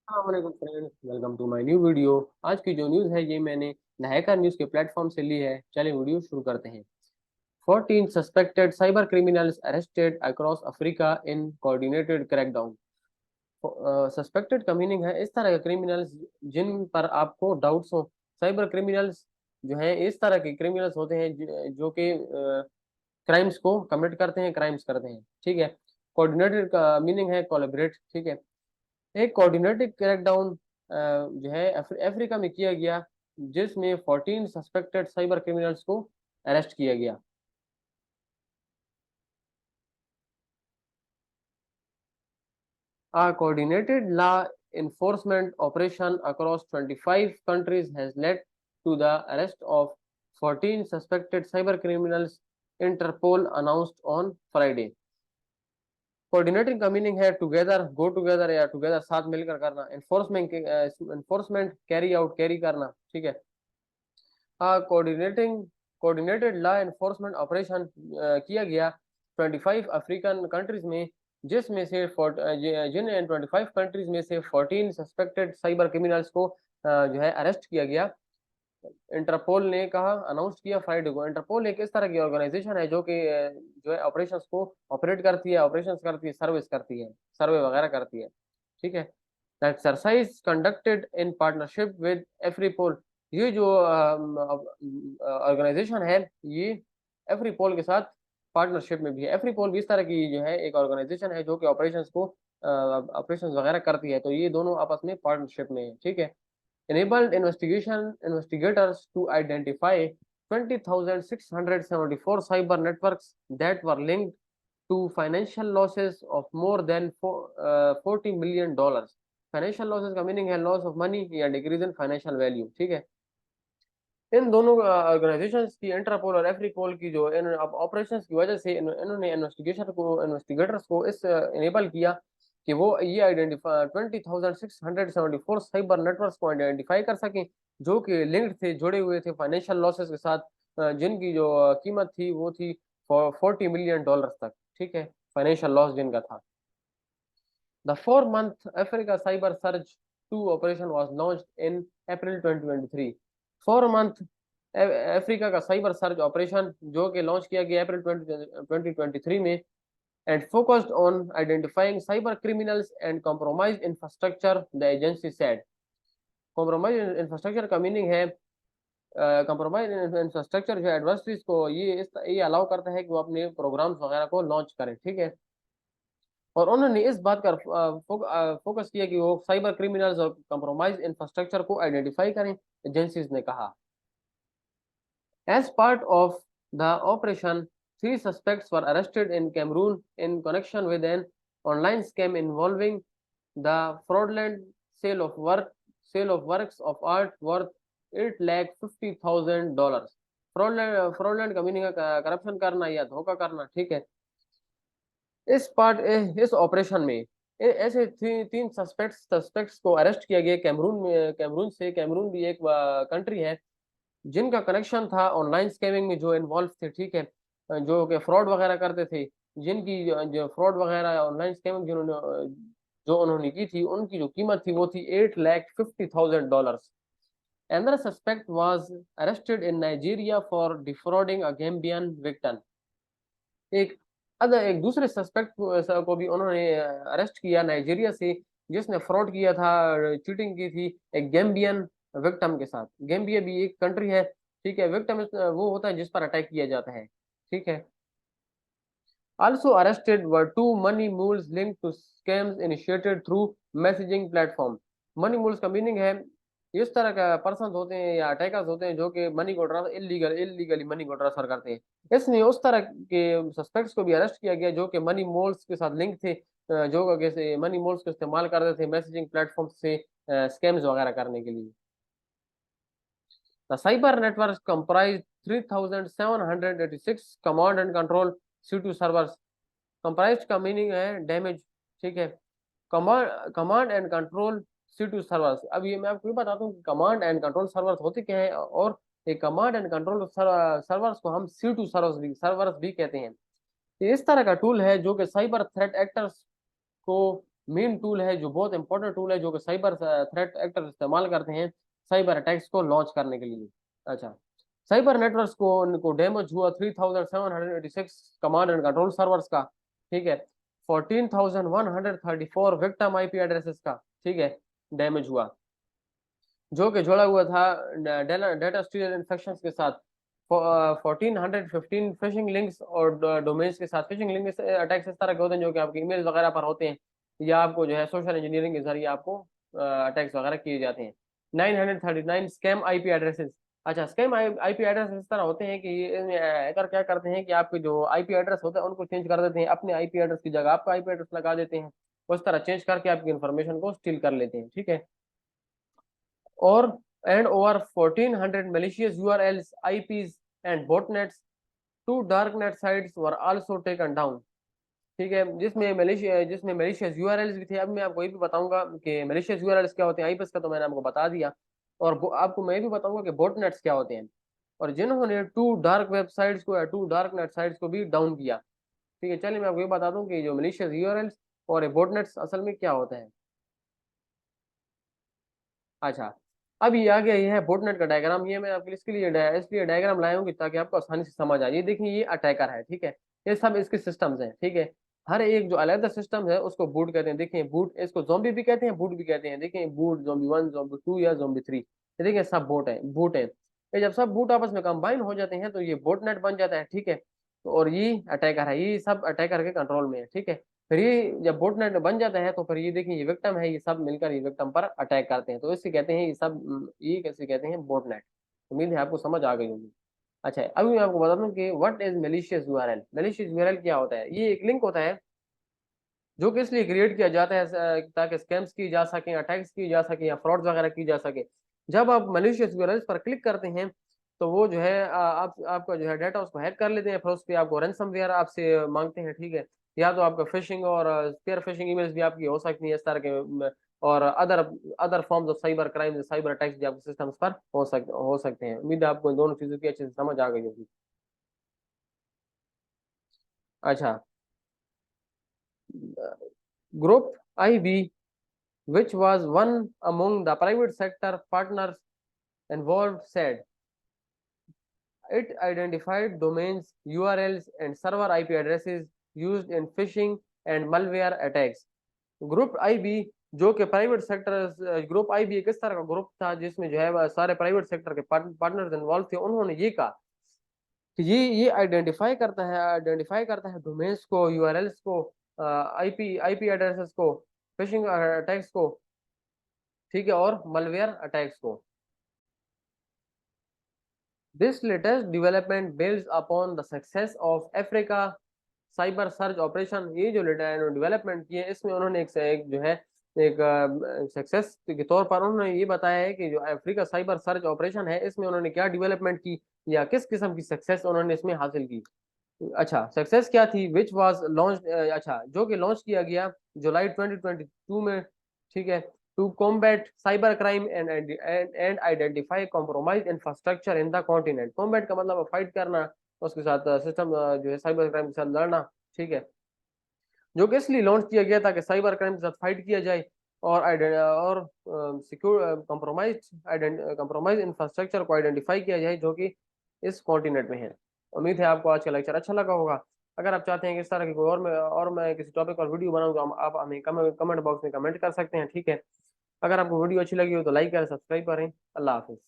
अस्सलाम friends, welcome to my new video. आज की जो न्यूज़ है ये मैंने द हैकर न्यूज़ के प्लेटफॉर्म से ली है। चलिए वीडियो शुरू करते हैं। 14 suspected cyber criminals arrested across Africa in coordinated crackdown. Suspected का मीनिंग है इस तरह के क्रिमिनल्स जिन पर आपको डाउट्स हो। साइबर क्रिमिनल्स जो हैं इस तरह के क्रिमिनल्स होते हैं जो कि क्राइम्स को कमिट करते हैं, क्राइम्स करते हैं। ठीक है। कोऑर्डिनेटेड का मीनिंग है कोलैबोरेट। ठीक है। एक कोऑर्डिनेटेड क्रैकडाउन जो है अफ्रीका में किया गया, जिसमें 14 सस्पेक्टेड साइबर क्रिमिनल्स को अरेस्ट किया गया। A coordinated law enforcement operation across 25 countries has led to the arrest of 14 suspected cyber criminals, Interpol announced on Friday। Coordinating का मीनिंग है टुगेदर, गो टुगेदर या टुगेदर साथ मिलकर करना। एनफोर्समेंट कैरी आउट, कैरी करना। ठीक है। Coordinating coordinated law enforcement operation किया गया 25 अफ्रीकन कंट्रीज में, जिसमें से जिन 25 कंट्रीज में से 14 सस्पेक्टेड साइबर क्रिमिनल्स को जो है अरेस्ट किया गया। इंटरपोल ने कहा, अनाउंस किया फ्राइडे को। इंटरपोल एक इस तरह की ऑर्गेनाइजेशन है जो कि जो है ऑपरेशंस को ऑपरेट करती है, ऑपरेशंस करती है, सर्विस करती है, सर्वे वगैरह करती है। ठीक है। The exercise conducted in partnership with Afripol. ये जो ऑर्गेनाइजेशन है ये एफ्रीपोल के साथ पार्टनरशिप में भी है। एफ्रीपोल भी इस तरह की जो है एक ऑर्गेनाइजेशन है जो कि ऑपरेशंस को ऑपरेशंस वगैरह करती है, तो ये दोनों आपस में पार्टनरशिप में है। ठीक है। enabled investigators to identify 20,674 cyber networks that were linked to financial losses of more than $40 million। Financial losses का मीनिंग है लॉस ऑफ मनी या डिक्रीज इन फाइनेंशियल वैल्यू। ठीक है। इन दोनों ऑर्गेनाइजेशंस की, इंटरपोल और एफ्रीपोल की, जो इन ऑपरेशंस की वजह से इन्होंने इन्वेस्टिगेटर्स को इस इनेबल किया कि वो ये आइडेंटिफाई 20,674 साइबर नेटवर्क्स को आइडेंटिफाई कर सकें जो कि लिंक्ड थे, जुड़े हुए थे फाइनेंशियल लॉसेस के साथ, जिनकी जो कीमत थी वो थी $40 मिलियन तक। ठीक है। फाइनेंशियल लॉस जिनका था। The 4 month Africa Cyber Surge 2 operation was launched in April 2023। 4 month Africa का साइबर सर्च ऑपरेशन जो कि लॉन्च किया गया अप्रैल 2023 में, and focused on identifying cyber criminals and compromised infrastructure, the agency said. Compromised infrastructure का meaning है compromise infrastructure जो adversaries को ये अलाउ करता है कि वो अपने प्रोग्राम्स वगैरह को लॉन्च करें। ठीक है। और उन्होंने इस बात का फोकस किया कि वो साइबर क्रिमिनल्स और कंप्रोमाइज इंफ्रास्ट्रक्चर को आइडेंटिफाई करें, एजेंसीज ने कहा। As part of the operation, 3 suspects were arrested in Cameroon in connection with an online scam involving the fraudulent sale of works of art worth $850,000। Fraudulent का meaning है corruption करना या धोखा करना। ठीक है। इस ऑपरेशन में ऐसे 3 सस्पेक्ट्स को अरेस्ट किया गया कैमरून में। कैमरून से, कैमरून भी एक कंट्री है जिनका कनेक्शन था ऑनलाइन स्कैमिंग में, जो इन्वॉल्व थे। ठीक है। जो कि फ्रॉड वगैरह करते थे, जिनकी जो फ्रॉड वगैरह ऑनलाइन स्कैमिंग जिन्होंने जो उन्होंने की थी, उनकी जो कीमत थी वो थी $850,000। Another suspect was arrested in Nigeria for defrauding a Gambian victim। एक एक दूसरे सस्पेक्ट को भी उन्होंने अरेस्ट किया नाइजीरिया से, जिसने फ्रॉड किया था, चीटिंग की थी एक गैम्बियन विक्टिम के साथ। गैम्बिया भी एक कंट्री है। ठीक है। विक्टिम वो होता है जिस पर अटैक किया जाता है। ठीक है। Also arrested were 2 money mules linked to scams initiated through messaging platform। Money मुल्स का मीनिंग है इस तरह का पर्सन होते हैं या अटैकर्स होते हैं जो कि मनी को ट्रांसफर इलीगली मनी को ट्रांसफर करते हैं। इसलिए उस तरह के सस्पेक्ट्स को भी अरेस्ट किया गया जो कि मनी मोल्स के साथ लिंक थे, जो कैसे मनी मोल्स का इस्तेमाल करते थे मैसेजिंग प्लेटफॉर्म से स्कैम्स वगैरह करने के लिए। The cyber networks comprise 3,786 command and control C2 servers। Comprise का मीनिंग है डैमेज। ठीक है। Command and control C2 servers. अब ये मैं आपको बताता हूँ कि कमांड एंड कंट्रोल सर्वर्स होते क्या है, और ये कमांड एंड कंट्रोल सर्वर्स को हम C2 सर्वर्स भी कहते हैं। ये इस तरह का टूल है जो कि साइबर थ्रेट एक्टर्स को मेन टूल है, जो बहुत इंपॉर्टेंट टूल है, जो कि साइबर थ्रेट एक्टर इस्तेमाल करते हैं साइबर अटैक्स को लॉन्च करने के लिए। अच्छा, साइबर नेटवर्क्स को डैमेज हुआ 3786 कमांड एंड कंट्रोल सर्वर्स का, ठीक है, 14134 विक्टिम आईपी एड्रेसेस का, ठीक है, डैमेज हुआ, जो कि जुड़ा हुआ था डेटा स्टील इन्फेक्शन के साथ, 1415 फिशिंग लिंक्स और डोमेन्स के साथ। फिशिंग लिंक अटैक्स इस तरह के होते हैं जो कि आपके ईमेल वगैरह पर होते हैं, या आपको जो है सोशल इंजीनियरिंग के जरिए आपको अटैक्स वगैरह किए जाते हैं। 939 स्कैम आईपी एड्रेसेस। अच्छा, स्कैम आईपी एड्रेस इस तरह होते हैं कि हैकर क्या करते हैं कि आपके जो आईपी एड्रेस होता है उनको चेंज कर देते हैं, अपने आईपी एड्रेस की जगह आपका आईपी एड्रेस लगा देते हैं, उस तरह चेंज करके आपकी इन्फॉर्मेशन को स्टील कर लेते हैं, ठीक है। और and over 1400 malicious URLs, IPs and botnets, two darknet sites were also taken down, ठीक है, जिसमें malicious URLs भी थे। अब मैं आपको ये भी बताऊंगा कि malicious URLs क्या होते हैं, IPs का तो मैंने आपको बता दिया, और आपको मैं भी बताऊंगा कि botnets क्या होते हैं, और जिन्होंने टू डार्क वेबसाइट्स को या टू डार्क नेट साइट्स को भी डाउन किया, ठीक है। चलिए मैं आपको ये बता दूं कि जो malicious URLs और botnets असल में क्या होता है। अच्छा, अब ये आ गया, ये है बोटनेट का डायग्राम। ये मैं आपके लिए इसलिए डायग्राम लाया हूँ कि ताकि आपको आसानी से समझ आ जाए। ये देखिए, ये अटैकर है, ठीक है, ये सब इसके सिस्टम्स हैं, ठीक है। हर एक जो अलग सिस्टम है उसको बूट कहते हैं। देखिए बूट, इसको जोम्बी भी कहते हैं, बूट भी कहते हैं। देखिए बूट, जोम्बी 1, जोम्बी 2 या जोम्बी 3, ये देखिए सब बूट है। ये जब सब बूट आपस में कंबाइन हो जाते हैं तो ये बोटनेट बन जाता है, ठीक है। तो और ये अटैकर है, ये सब अटैकर के कंट्रोल में है, ठीक है। फिर ये जब बोटनेट बन जाता है तो फिर ये देखिए, ये विक्टिम है, ये सब मिलकर ये विक्टिम पर अटैक करते हैं, तो इसे कहते हैं, ये सब ये कैसे कहते हैं, बोटनेट। उम्मीद है आपको समझ आ गई होगी। अच्छा, अभी मैं आपको बता दूं कि what is malicious URL. Malicious URL क्या होता है? ये एक लिंक होता है जो कि इसलिए क्रिएट किया जाता है ताकि स्कैम्स की जा सके, अटैक्स की जा सके, या फ्रॉड वगैरह की जा सके। जब आप मलिशियस यूआरएल्स पर क्लिक करते हैं तो वो जो है आपका जो है डाटा उसको हैक कर लेते हैं, फिर उस पर आपको रैनसमवेयर आपसे मांगते हैं, ठीक है। या तो आपका फिशिंग और स्पेयर फिशिंग ईमेल्स भी आपकी हो सकती है इस तरह के, और other other forms of cyber crime, cyber attacks भी आपके सिस्टम्स पर हो सकते हैं। उम्मीद है आपको इन दोनों चीजों की अच्छे से समझ आ गई होगी। अच्छा, group IB, which was one among the private sector partners involved, said it identified domains, URLs, and server IP addresses used in phishing and malware attacks. Group IB, जो कि प्राइवेट सेक्टर, ग्रुप IB एक इस तरह का group था जिसमें जो है सारे प्राइवेट सेक्टर के पार्टनर्स इन्वॉल्व थे। उन्होंने ये कहा कि ये आइडेंटिफाई करता है डोमेन्स को, URLs को, आईपी एड्रेसेस को, फिशिंग अटैक्स को, ठीक है, और मलवेयर अटैक्स को। This latest development builds upon the success of Africa cyber search operation. ये जो डेवलपमेंट की है इसमें उन्होंने एक जो है एक सक्सेस के तौर पर उन्होंने ये बताया है कि जो अफ्रीका साइबर सर्च ऑपरेशन है इसमें उन्होंने क्या डेवलपमेंट की, या किस किस्म की सक्सेस उन्होंने इसमें हासिल की। अच्छा, सक्सेस क्या थी? विच वाज लॉन्च, अच्छा, जो कि लॉन्च किया गया जुलाई 2022 में, ठीक है, to combat cyber crime and identify compromise infrastructure in the continent. Combat का मतलब फाइट करना, उसके साथ सिस्टम जो है साइबर क्राइम के साथ लड़ना, ठीक है, जो कि इसलिए लॉन्च किया गया था कि साइबर क्राइम के साथ फाइट किया जाए, और सिक्योर कंप्रोमाइज इंफ्रास्ट्रक्चर को आइडेंटिफाई किया जाए जो कि इस कॉन्टिनेंट में है। उम्मीद है आपको आज का लेक्चर अच्छा लगा होगा। अगर आप चाहते हैं कि इस तरह की कोई मैं किसी टॉपिक पर वीडियो बनाऊं तो आप हमें कमेंट बॉक्स में कमेंट कर सकते हैं, ठीक है। अगर आपको वीडियो अच्छी लगी हो तो लाइक करें, सब्सक्राइब करें। अल्लाह हाफिज।